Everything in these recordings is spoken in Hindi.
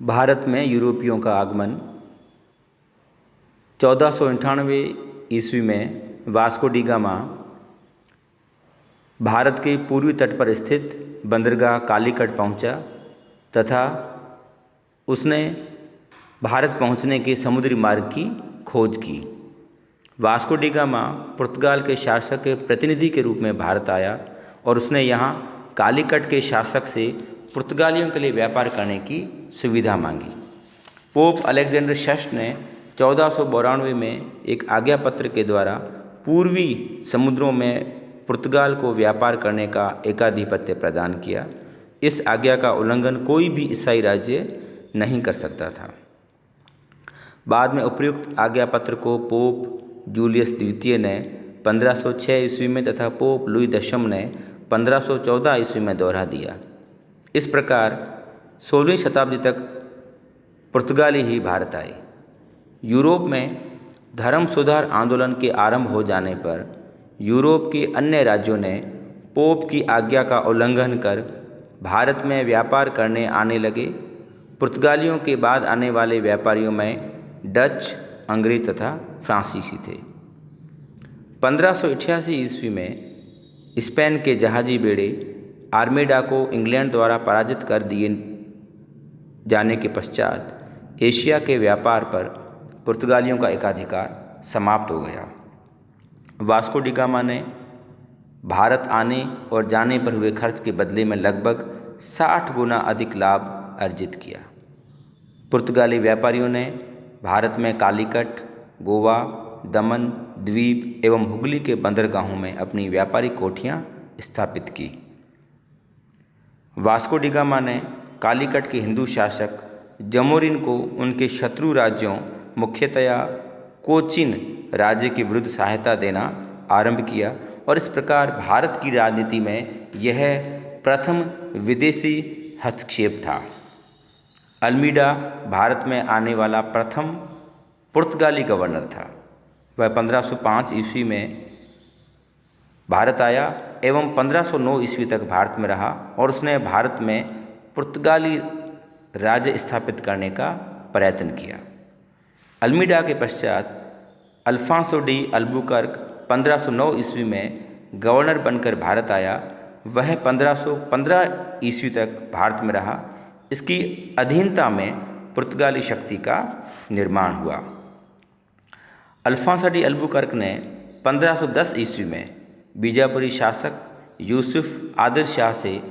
भारत में यूरोपियों का आगमन 1498 ईस्वी में वास्को डी गामा भारत के पूर्वी तट पर स्थित बंदरगाह कालीकट पहुंचा तथा उसने भारत पहुंचने के समुद्री मार्ग की खोज की। वास्को डी गामा पुर्तगाल के शासक के प्रतिनिधि के रूप में भारत आया और उसने यहाँ कालीकट के शासक से पुर्तगालियों के लिए व्यापार करने की सुविधा मांगी। पोप अलेक्जेंडर षष्ठ ने 1492 में एक आज्ञा पत्र के द्वारा पूर्वी समुद्रों में पुर्तगाल को व्यापार करने का एकाधिपत्य प्रदान किया। इस आज्ञा का उल्लंघन कोई भी ईसाई राज्य नहीं कर सकता था। बाद में उपयुक्त आज्ञा पत्र को पोप जूलियस द्वितीय ने 1506 ईस्वी में तथा पोप लुई दशम ने 1514 ईस्वी में दोहरा दिया। इस प्रकार 16वीं शताब्दी तक पुर्तगाली ही भारत आए। यूरोप में धर्म सुधार आंदोलन के आरंभ हो जाने पर यूरोप के अन्य राज्यों ने पोप की आज्ञा का उल्लंघन कर भारत में व्यापार करने आने लगे। पुर्तगालियों के बाद आने वाले व्यापारियों में डच, अंग्रेज तथा फ्रांसीसी थे। 1588 ईस्वी में स्पेन के जहाजी बेड़े आर्मेडा को इंग्लैंड द्वारा पराजित कर दिए जाने के पश्चात एशिया के व्यापार पर पुर्तगालियों का एकाधिकार समाप्त हो गया। वास्को डी गामा ने भारत आने और जाने पर हुए खर्च के बदले में लगभग 60 गुना अधिक लाभ अर्जित किया। पुर्तगाली व्यापारियों ने भारत में कालीकट, गोवा, दमन, द्वीप एवं हुगली के बंदरगाहों में अपनी व्यापारिक कोठियाँ स्थापित की। वास्को डी गामा ने कालीकट के हिंदू शासक जमोरिन को उनके शत्रु राज्यों मुख्यतया कोचिन राज्य के विरुद्ध सहायता देना आरंभ किया और इस प्रकार भारत की राजनीति में यह प्रथम विदेशी हस्तक्षेप था। अल्मीडा भारत में आने वाला प्रथम पुर्तगाली गवर्नर था। वह 1505 ईस्वी में भारत आया एवं 1509 ईस्वी तक भारत में रहा और उसने भारत में पुर्तगाली राज्य स्थापित करने का प्रयत्न किया। अल्मीडा के पश्चात अल्फांसो डी अल्बुकर्क 1509 ईस्वी में गवर्नर बनकर भारत आया। वह 1515 ईस्वी तक भारत में रहा। इसकी अधीनता में पुर्तगाली शक्ति का निर्माण हुआ। अल्फांसो डी अल्बुकर्क ने 1510 ईस्वी में बीजापुरी शासक यूसुफ आदिल शाह से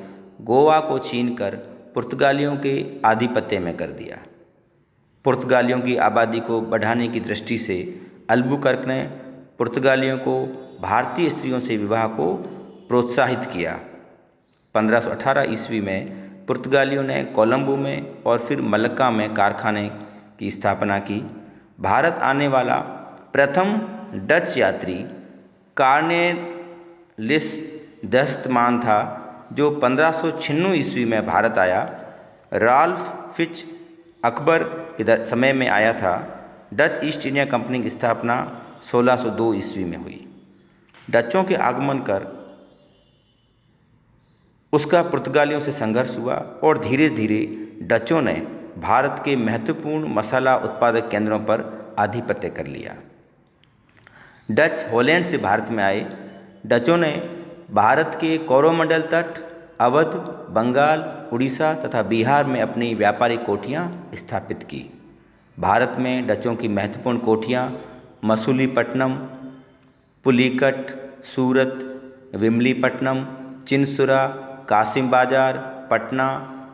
गोवा को छीनकर पुर्तगालियों के आधिपत्य में कर दिया। पुर्तगालियों की आबादी को बढ़ाने की दृष्टि से अल्बुकर्क ने पुर्तगालियों को भारतीय स्त्रियों से विवाह को प्रोत्साहित किया। 1518 ईस्वी में पुर्तगालियों ने कोलंबो में और फिर मलक्का में कारखाने की स्थापना की। भारत आने वाला प्रथम डच यात्री कार्नेलिस दस्तमान था जो 1596 ईस्वी में भारत आया। राल्फ फिच अकबर के समय में आया था। डच ईस्ट इंडिया कंपनी की स्थापना 1602 ईस्वी में हुई। डचों के आगमन कर उसका पुर्तगालियों से संघर्ष हुआ और धीरे धीरे डचों ने भारत के महत्वपूर्ण मसाला उत्पादक केंद्रों पर आधिपत्य कर लिया। डच हॉलैंड से भारत में आए। डचों ने भारत के कोरोमंडल तट, अवध, बंगाल, उड़ीसा तथा बिहार में अपनी व्यापारिक कोठियाँ स्थापित की। भारत में डचों की महत्वपूर्ण कोठियाँ मसूलीपट्टनम, पुलिकट, सूरत, विमलीपट्टनम, चिनसुरा, कासिम बाजार, पटना,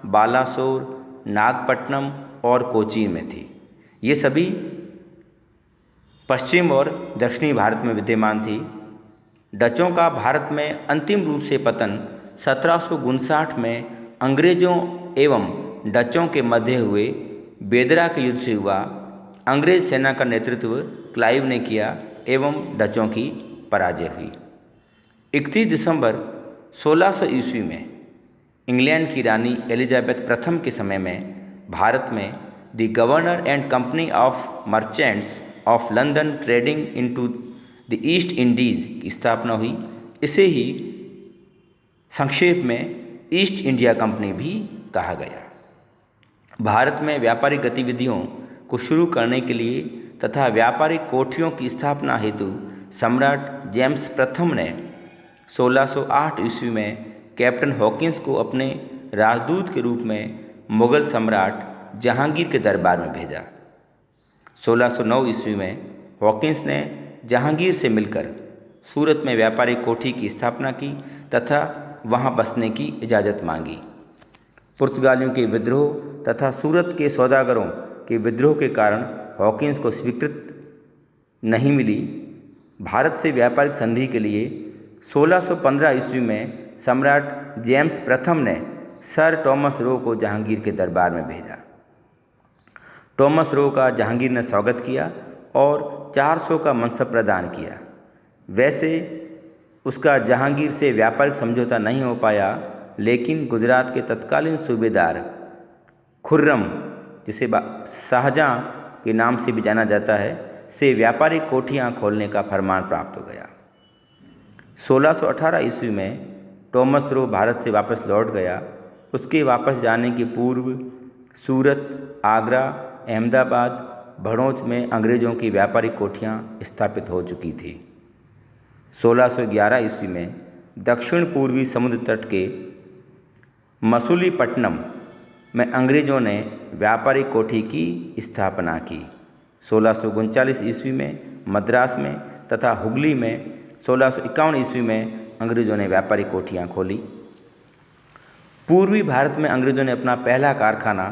बालासोर, नागपट्टनम और कोचीन में थी। ये सभी पश्चिम और दक्षिणी भारत में विद्यमान थी। डचों का भारत में अंतिम रूप से पतन 1759 में अंग्रेजों एवं डचों के मध्य हुए बेदरा के युद्ध से हुआ। अंग्रेज सेना का नेतृत्व क्लाइव ने किया एवं डचों की पराजय हुई। 31 दिसंबर 1600 ईस्वी में इंग्लैंड की रानी एलिजाबेथ प्रथम के समय में भारत में the governor and company of merchants of London trading into the east Indies की स्थापना हुई। इसे ही संक्षेप में ईस्ट इंडिया कंपनी भी कहा गया। भारत में व्यापारिक गतिविधियों को शुरू करने के लिए तथा व्यापारिक कोठियों की स्थापना हेतु सम्राट जेम्स प्रथम ने 1608 ईस्वी में कैप्टन हॉकिंस को अपने राजदूत के रूप में मुगल सम्राट जहांगीर के दरबार में भेजा। 1609 ईस्वी में हॉकिंस ने जहांगीर से मिलकर सूरत में व्यापारिक कोठी की स्थापना की तथा वहां बसने की इजाज़त मांगी। पुर्तगालियों के विद्रोह तथा सूरत के सौदागरों के विद्रोह के कारण हॉकिंस को स्वीकृति नहीं मिली। भारत से व्यापारिक संधि के लिए 1615 ईस्वी में सम्राट जेम्स प्रथम ने सर टॉमस रो को जहांगीर के दरबार में भेजा। टॉमस रो का जहांगीर ने स्वागत किया और 400 का मनसब प्रदान किया। वैसे उसका जहांगीर से व्यापारिक समझौता नहीं हो पाया, लेकिन गुजरात के तत्कालीन सूबेदार खुर्रम, जिसे शाहजहां के नाम से भी जाना जाता है, से व्यापारिक कोठियां खोलने का फरमान प्राप्त हो गया। 1618 ईस्वी में टॉमस रो भारत से वापस लौट गया। उसके वापस जाने के पूर्व सूरत, आगरा, अहमदाबाद, भड़ोच में अंग्रेज़ों की व्यापारिक कोठियां स्थापित हो चुकी थी। 1611 ईस्वी में दक्षिण पूर्वी समुद्र तट के मसूलीपट्टनम में अंग्रेज़ों ने व्यापारिक कोठी की स्थापना की। 1639 ईस्वी में मद्रास में तथा हुगली में 1651 ईस्वी में अंग्रेज़ों ने व्यापारिक कोठियाँ खोली। पूर्वी भारत में अंग्रेज़ों ने अपना पहला कारखाना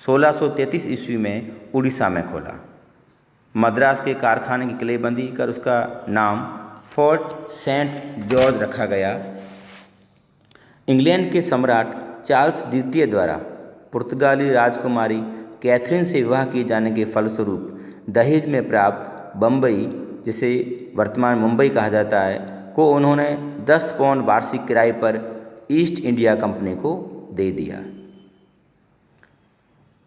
1633 ईस्वी में उड़ीसा में खोला। मद्रास के कारखाने की किलेबंदी कर उसका नाम फोर्ट सेंट जॉर्ज रखा गया। इंग्लैंड के सम्राट चार्ल्स द्वितीय द्वारा पुर्तगाली राजकुमारी कैथरीन से विवाह किए जाने के फलस्वरूप दहेज में प्राप्त बम्बई, जिसे वर्तमान मुंबई कहा जाता है, को उन्होंने 10 पाउंड वार्षिक किराए पर ईस्ट इंडिया कंपनी को दे दिया।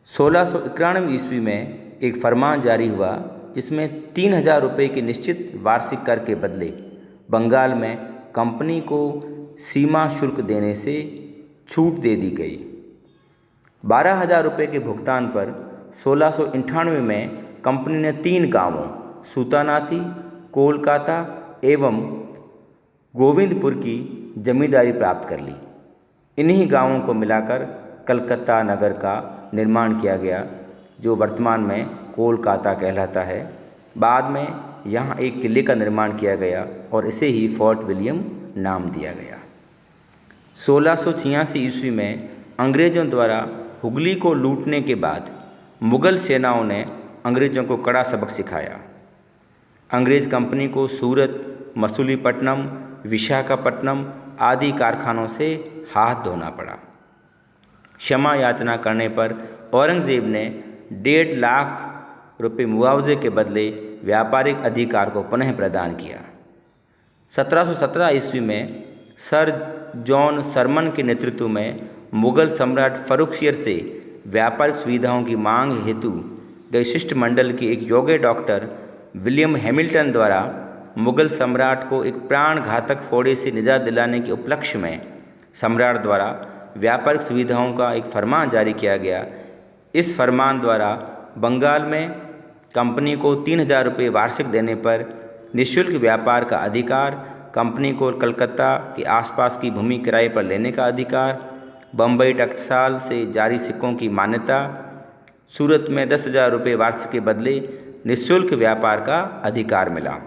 1691 ईस्वी में एक फरमान जारी हुआ जिसमें 3000 रुपये के निश्चित वार्षिक कर के बदले बंगाल में कंपनी को सीमा शुल्क देने से छूट दे दी गई। 12,000 रुपये के भुगतान पर 1698 में कंपनी ने 3 गांवों सूतानाथी, कोलकाता एवं गोविंदपुर की जमींदारी प्राप्त कर ली। इन्हीं गांवों को मिलाकर कलकत्ता नगर का निर्माण किया गया, जो वर्तमान में कोलकाता कहलाता है। बाद में यहाँ एक किले का निर्माण किया गया और इसे ही फोर्ट विलियम नाम दिया गया। 1686 ईस्वी में अंग्रेज़ों द्वारा हुगली को लूटने के बाद मुग़ल सेनाओं ने अंग्रेज़ों को कड़ा सबक सिखाया। अंग्रेज़ कंपनी को सूरत, मसूलीपट्टनम, विशाखापट्टनम आदि कारखानों से हाथ धोना पड़ा। क्षमा याचना करने पर औरंगज़ेब ने 1.5 लाख रुपये मुआवजे के बदले व्यापारिक अधिकार को पुनः प्रदान किया। 1717 ईस्वी में सर जॉन सरमन के नेतृत्व में मुग़ल सम्राट फ़र्रुखसियर से व्यापारिक सुविधाओं की मांग हेतु गए शिष्टमंडल के एक योग्य डॉक्टर विलियम हैमिल्टन द्वारा मुग़ल सम्राट को एक प्राण घातक फोड़े से निजात दिलाने के उपलक्ष्य में सम्राट द्वारा व्यापारिक सुविधाओं का एक फरमान जारी किया गया। इस फरमान द्वारा बंगाल में कंपनी को 3000 रुपये वार्षिक देने पर निःशुल्क व्यापार का अधिकार, कंपनी को कलकत्ता के आसपास की भूमि किराए पर लेने का अधिकार, बम्बई टकसाल से जारी सिक्कों की मान्यता, सूरत में 10,000 रुपये वार्षिक के बदले निःशुल्क व्यापार का अधिकार मिला।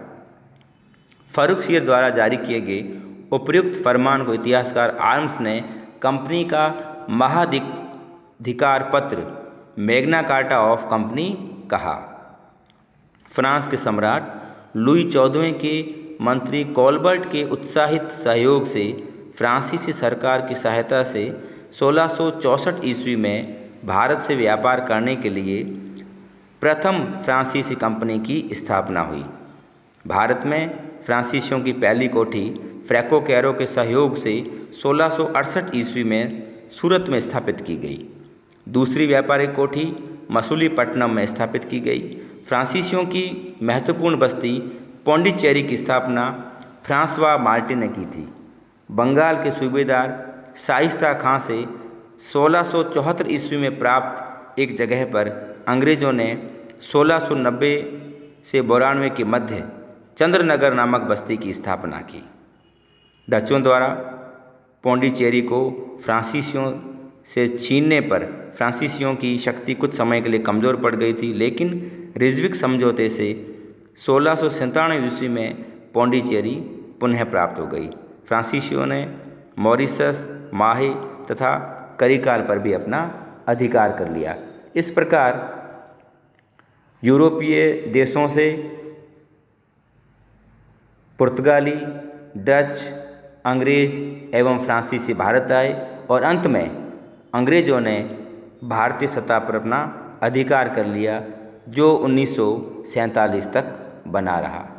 फ़र्रुखसियर द्वारा जारी किए गए उपर्युक्त फरमान को इतिहासकार आर्म्स ने कंपनी का महाधिकार पत्र मैग्ना कार्टा ऑफ कंपनी कहा। फ्रांस के सम्राट लुई 14वें के मंत्री कोलबर्ट के उत्साहित सहयोग से फ्रांसीसी सरकार की सहायता से 1664 ईस्वी में भारत से व्यापार करने के लिए प्रथम फ्रांसीसी कंपनी की स्थापना हुई। भारत में फ्रांसीसियों की पहली कोठी फ्रैको कैरो के सहयोग से 1668 ईस्वी में सूरत में स्थापित की गई। दूसरी व्यापारिक कोठी मसूलीपट्टनम में स्थापित की गई। फ्रांसीसियों की महत्वपूर्ण बस्ती पौंडीचेरी की स्थापना फ्रांसवा मार्टी ने की थी। बंगाल के सूबेदार शाइस्ता खां से 1674 ईस्वी में प्राप्त एक जगह पर अंग्रेज़ों ने 1690 से 92 के मध्य चंद्रनगर नामक बस्ती की स्थापना की। डचों द्वारा पौंडीचेरी को फ्रांसीसियों से छीनने पर फ्रांसीसियों की शक्ति कुछ समय के लिए कमज़ोर पड़ गई थी, लेकिन रिजविक समझौते से 1697 ईस्वी में पौंडीचेरी पुनः प्राप्त हो गई। फ्रांसीसियों ने मॉरिशस, माहे तथा करिकाल पर भी अपना अधिकार कर लिया। इस प्रकार यूरोपीय देशों से पुर्तगाली, डच, अंग्रेज एवं फ्रांसीसी भारत आए और अंत में अंग्रेज़ों ने भारतीय सतह पर अपना अधिकार कर लिया, जो 1947 तक बना रहा।